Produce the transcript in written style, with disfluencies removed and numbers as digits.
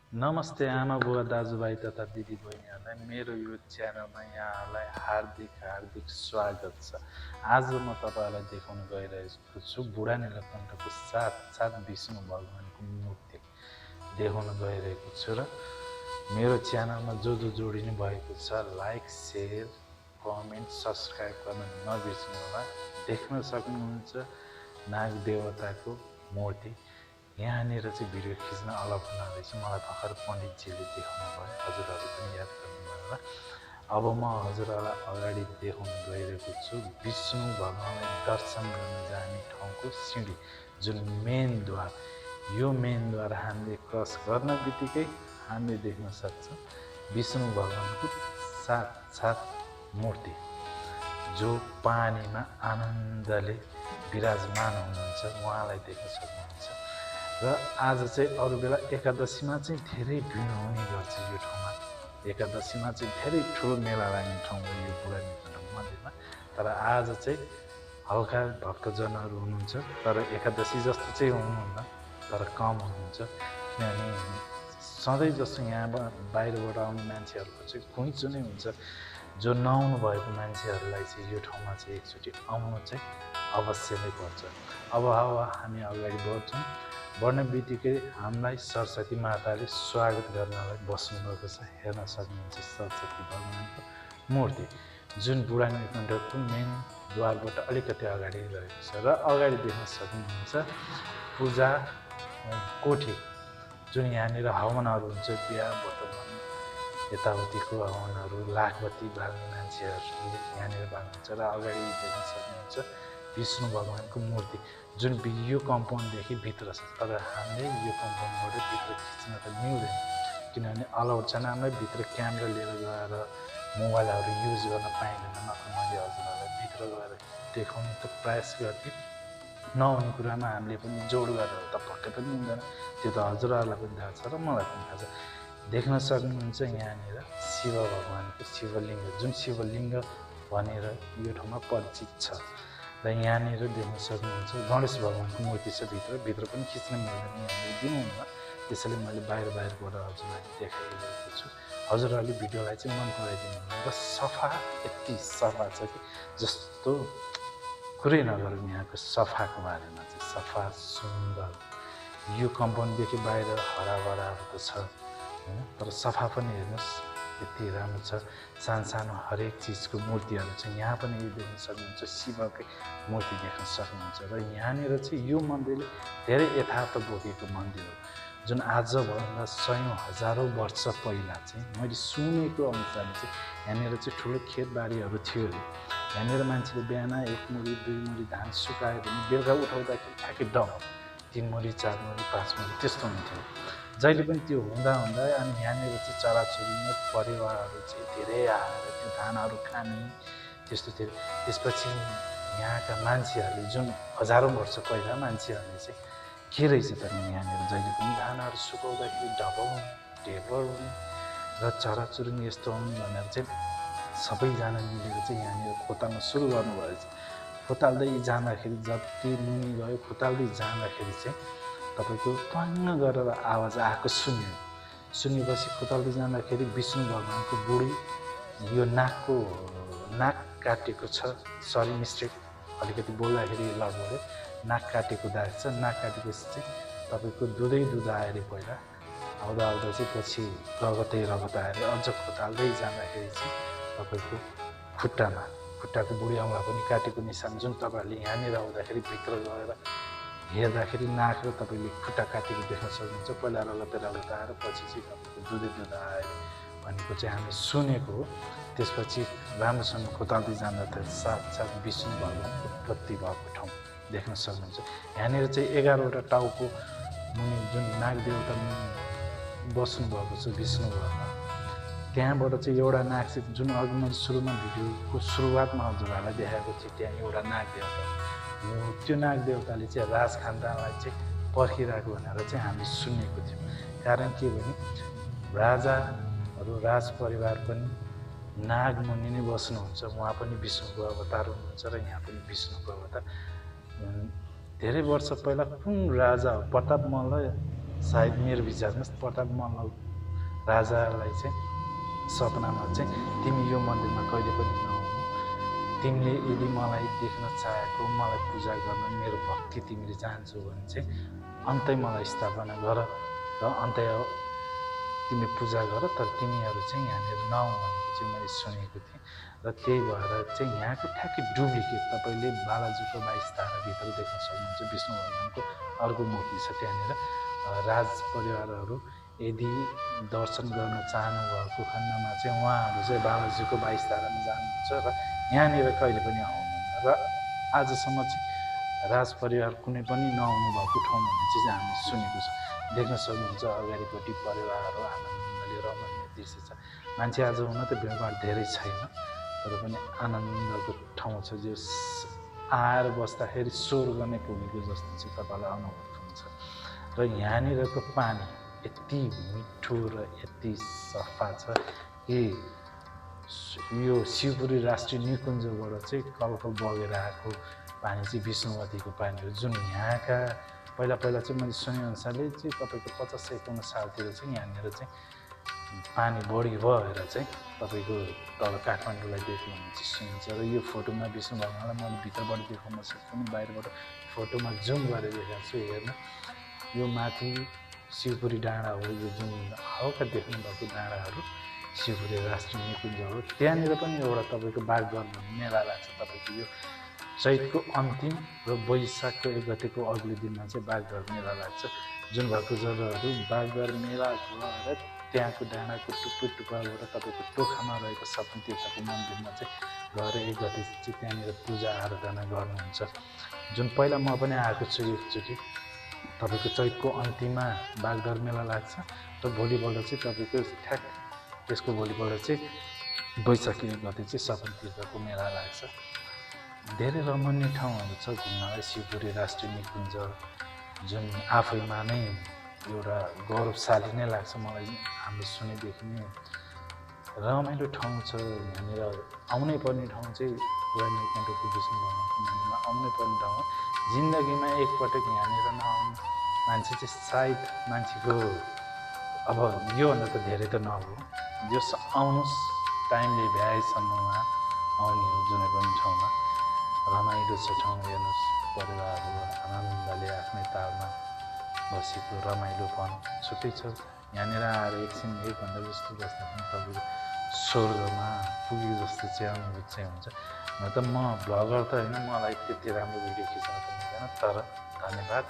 नमस्ते आमा बुवा दाजुभाइ तथा दिदीबहिनीहरूलाई मेरो यो च्यानलमा यहाँहरूलाई हार्दिक स्वागत छ। आज म तपाईँहरूलाई देखाउन गइरहेको छु बुढा नीलकण्ठको साथ विष्णु भगवानको मूर्ति देखाउन गइरहेको छु र मेरो च्यानलमा जो जोडिनु भएको छ लाइक सेयर कमेन्ट सब्सक्राइब गर्न नबिर्सनु होला। देख्न सक्नुहुन्छ नाग देवताको मूर्ति। यहाँनिर चाहिँ भिडियो खिच्न अलग बनाउँदैछु। मलाई भर्खर पण्डितजीले देखाउनु भयो, हजुरहरू पनि याद गर्नुभयो होला। अब म हजुरहरूलाई अगाडि देखाउन गइरहेको छु विष्णु भगवानलाई दर्शन गर्न जाने ठाउँको सिँढी, जुन मेन द्वार। यो मेन द्वार हामीले क्रस गर्न बित्तिकै हामीले देख्न सक्छौँ विष्णु भगवानको साक्षात् मूर्ति, जो पानीमा आनन्दले विराजमान हुनुहुन्छ, उहाँलाई देख्न सक्नुहुन्छ। र आज चाहिँ अरू बेला एकादशीमा चाहिँ धेरै भिड हुने गर्छ यो ठाउँमा। एकादशीमा चाहिँ धेरै ठुलो मेला लाग्ने ठाउँ हो यो बुढा नीलकण्ठ मन्दिरमा। तर आज चाहिँ हल्का भक्तजनहरू हुनुहुन्छ, तर एकादशी जस्तो चाहिँ हुनुहुन्न, तर कम हुनुहुन्छ। किनभने सधैँ जस्तो यहाँ बाहिरबाट आउने मान्छेहरूको चाहिँ घुइँचो नै हुन्छ। जो नआउनु भएको मान्छेहरूलाई चाहिँ यो ठाउँमा चाहिँ एकचोटि आउनु चाहिँ अवश्य नै पर्छ। अब हामी अगाडि बढ्छौँ। बढ्ने बित्तिकै हामीलाई सरस्वती माताले स्वागत गर्नलाई बस्नुभएको छ। हेर्न सक्नुहुन्छ सरस्वती भगवानको मूर्ति, जुन बुढा नीलकण्ठको मेन द्वारबाट अलिकति अगाडि रहेको छ। र अगाडि देख्न सक्नुहुन्छ पूजा कोठी, जुन यहाँनिर हवनहरू हुन्छ, बिहा बटुलमा यताउतिको हवनहरू, लाखबत्ती बाल्ने मान्छेहरूले यहाँनिर बाल्नुहुन्छ। र अगाडि देख्न सक्नुहुन्छ विष्णु भगवानको मूर्ति, जुन यो कम्पाउन्डदेखि भित्र छ। तर हामीले यो कम्पाउन्डबाट भित्र खिच्न त मिल्दैन, किनभने अलाउड छैन हामीलाई भित्र क्यामेरा लिएर गएर मोबाइलहरू युज गर्न पाइँदैन। नत्र मैले हजुरहरूलाई भित्र गएर देखाउनु त प्रयास गर्थेँ। नहुने कुरामा हामीले पनि जोड गरेर त पक्कै पनि हुँदैन। त्यो त हजुरहरूलाई पनि थाहा छ र मलाई पनि थाहा छ। देख्न सक्नुहुन्छ यहाँनिर शिव भगवानको शिवलिङ्ग, जुन शिवलिङ्ग भनेर यो ठाउँमा परिचित छ। र यहाँनिर देख्न सक्नुहुन्छ गणेश भगवानको मूर्ति छ। भित्र पनि खिच्न मिल्दैन, यहाँनिर दिनुहुन्न। त्यसैले मैले बाहिरबाट हजुरलाई देखाइरहेको छु। हजुरहरूले भिडियोलाई चाहिँ मन पराइदिनु होला। र सफा, यति सफा छ कि जस्तो कुरै नगरौँ यहाँको सफाको बारेमा चाहिँ। सफा सुन्दर, यो कम्पाउन्डदेखि बाहिर हराभराहरू त छ होइन, तर सफा पनि हेर्नुहोस् यति राम्रो छ। सानो हरेक चिजको मूर्तिहरू छ। यहाँ पनि देख्न सक्नुहुन्छ शिवकै मूर्ति देख्न सक्नुहुन्छ। र यहाँनिर चाहिँ यो मन्दिरले धेरै यथार्थ बोकेको मन्दिर हो, जुन आजभन्दा सयौँ हजारौँ वर्ष पहिला चाहिँ मैले सुनेको अनुसारले चाहिँ यहाँनिर चाहिँ ठुलो खेतबारीहरू थियो अरे। यहाँनिर मान्छेले बिहान 1 मुरी 2 मुरी धान सुकायो भने बेलुका उठाउँदाखेरि ठ्याक्कै डम 3 मुरी 4 मुरी 5 मुरी त्यस्तो हुन्थ्यो। जहिले पनि त्यो हुँदा अनि यहाँनिर चाहिँ चराचुरुङ्गी परिवारहरू चाहिँ धेरै आएर त्यो धानहरू खाने त्यस्तो थियो। त्यसपछि यहाँका मान्छेहरूले, जुन हजारौँ वर्ष पहिला मान्छेहरूले चाहिँ के रहेछ त यहाँनिर जहिले पनि धानहरू सुकाउँदाखेरि ढबल ढेबर हुने र चराचुरुङ्गी यस्तो आउने भनेर चाहिँ सबैजना मिलेर चाहिँ यहाँनिर खोताल्न सुरु गर्नुभएछ। खोताल्दै जाँदाखेरि जति मुनि गयो खोताल्दै जाँदाखेरि चाहिँ तपाईँको ट्वाङ्ग गरेर आवाज आएको सुनेपछि खोताल्दै जाँदाखेरि विष्णु भगवानको बुढी यो नाक काटेको छ। सरी मिस्टेक, अलिकति बोल्दाखेरि लड्यो। नाक काटेको दाग छ। नाक काटेपछि चाहिँ तपाईँको दुध आएर पहिला आउँदा चाहिँ पछि रगत आएर अझ खोताल्दै जाँदाखेरि चाहिँ तपाईँको खुट्टाको बुढी औँला पनि काटेको निशान, जुन तपाईँहरूले यहाँनिर आउँदाखेरि भित्र गएर हेर्दाखेरि नाक र तपाईँले खुट्टा काटेको देख्न सक्नुहुन्छ। पहिला रगत आएर पछि चाहिँ तपाईँको दुध आएर भनेको चाहिँ हामीले सुनेको हो। त्यसपछि राम्रोसँग खोताल्दै जाँदा त साक्षात् विष्णु भगवानको उत्पत्ति भएको ठाउँ देख्न सक्नुहुन्छ। यहाँनिर चाहिँ 11वटा टाउको मुनि जुन नागदेवता बस्नुभएको छ विष्णु भगवान, त्यहाँबाट चाहिँ एउटा नाग चाहिँ, जुन अघि मैले सुरुमा भिडियोको सुरुवातमा हजुरहरूलाई देखाएको थिएँ, त्यहाँ एउटा नागदेवता, त्यो नागदेवताले चाहिँ राज खानदानलाई चाहिँ पर्खिरहेको भनेर चाहिँ हामीले सुनेको थियौँ। कारण के भने राजाहरू राज परिवार पनि नागमुनि नै बस्नुहुन्छ। उहाँ पनि विष्णुको अवतार हुनुहुन्छ र यहाँ पनि विष्णुको अवतार। धेरै वर्ष पहिला कुन राजा हो, प्रताप मल्ल सायद मेरो विचारमा प्रताप मल्ल राजालाई चाहिँ सपनामा चाहिँ तिमी यो मन्दिरमा कहिले पनि नआउनु, तिमीले यदि मलाई देख्न चाहेको, मलाई पूजा गर्न, मेरो भक्ति तिमीले चाहन्छौ भने चाहिँ अन्तै मलाई स्थापना गर र अन्तै तिमी पूजा गर, तर तिमीहरू चाहिँ यहाँनिर नआउ भनेको चाहिँ मैले सुनेको थिएँ। र त्यही भएर चाहिँ यहाँको ठ्याक्कै डुप्लिकेट तपाईँले बालाजुको 22 धाराभित्र देख्न सक्नुहुन्छ। विष्णु भगवानको अर्को मूर्ति छ त्यहाँनिर। राज परिवारहरू यदि दर्शन गर्न चाहनुभएको खण्डमा चाहिँ उहाँहरू चाहिँ बालाजुको 22 धारामा जानुहुन्छ र यहाँनिर कहिले पनि आउनुहुन्न। र आजसम्म चाहिँ राज परिवार कुनै पनि नआउनु भएको ठाउँ भन्ने चाहिँ हामीले सुनेको छ। देख्न सक्नुहुन्छ अगाडिपट्टि परिवारहरू आनन्दले रमाइने दृश्य छ। मान्छे आज हुन त भिडभाड धेरै छैन, तर पनि आनन्दको ठाउँ छ, जो आएर बस्दाखेरि स्वर्ग नै पुगेको जस्तो चाहिँ तपाईँलाई अनुभव हुन्छ। र यहाँनिरको पानी यति मिठो र यति सफा छ कि यो शिवपुरी राष्ट्रिय निकुञ्जबाट चाहिँ कलकल बगेर आएको पानी चाहिँ विष्णुवतीको पानी हो, जुन यहाँका पहिला चाहिँ मैले सुनेअनुसारले चाहिँ तपाईँको 50-51 सालतिर चाहिँ यहाँनिर चाहिँ पानी बढी भएर चाहिँ तपाईँको तल काठमाडौँलाई देख्नु भने चाहिँ सुनिन्छ। र यो फोटोमा विष्णु भगवानलाई मैले भित्रबाट देखाउन सक्छु, बाहिरबाट फोटोमा जुम गरेर देखाएको छु। हेर्नु, यो माथि शिवपुरी डाँडा हो, यो जुन हल्का देख्नु भएको डाँडाहरू शिवपुरी राष्ट्रिय निकुञ्ज हो। त्यहाँनिर पनि एउटा तपाईँको बागदर मेला लाग्छ। तपाईँको यो चैतको अन्तिम र वैशाखको 1 गतेको अघिल्लो दिनमा चाहिँ बागदर मेला लाग्छ। जुन भएको जग्गाहरू बागदर मेला भएर त्यहाँको डाँडाको टुप्पाबाट तपाईँको टोखामा रहेको सपन तीर्थको मन्दिरमा चाहिँ गएर 1 गते चाहिँ त्यहाँनिर पूजा आराधना गर्नुहुन्छ। जुन पहिला म पनि आएको छु एकचोटि। तपाईँको चैतको अन्तिममा बागदर मेला लाग्छ र भोलिपल्ट चाहिँ तपाईँको ठ्याक त्यसको भोलिपल्ट चाहिँ वैशाखी 1 गते चाहिँ सपन तीर्थको मेला लाग्छ। धेरै रमणीय ठाउँहरू छ घुम्नलाई शिवपुरी राष्ट्रिय निकुञ्ज, जुन आफैमा नै एउटा गौरवशाली नै लाग्छ मलाई। हामीले सुनेदेखि नै रमाइलो ठाउँ छ। यहाँनिर आउनै पर्ने ठाउँ चाहिँ पुरानो नीलकण्ठको विष्णु भगवानको मन्दिरमा आउनै पर्ने ठाउँ हो। जिन्दगीमा एकपटक यहाँनिर नआउनु मान्छे चाहिँ सायद मान्छेको अब योभन्दा त धेरै त नहो, जो आउनुहोस्, टाइमले भ्याएसम्ममा आउने हो। जुनै पनि ठाउँमा रमाइलो छ ठाउँ। हेर्नुहोस्, परिवारहरू आनन्दले आफ्नै तालमा बसेको रमाइलोपन छुट्टै छ। यहाँनिर आएर एकछिन 1 घन्टा जस्तो बस्दाखेरि तपाईँको स्वर्गमा पुगेको जस्तो चाहिँ अनुभूत चाहिँ हुन्छ। न त म भ्लगर त होइन, मलाई त्यति राम्रो भिडियो खिच्न त मिल्दैन, तर धन्यवाद।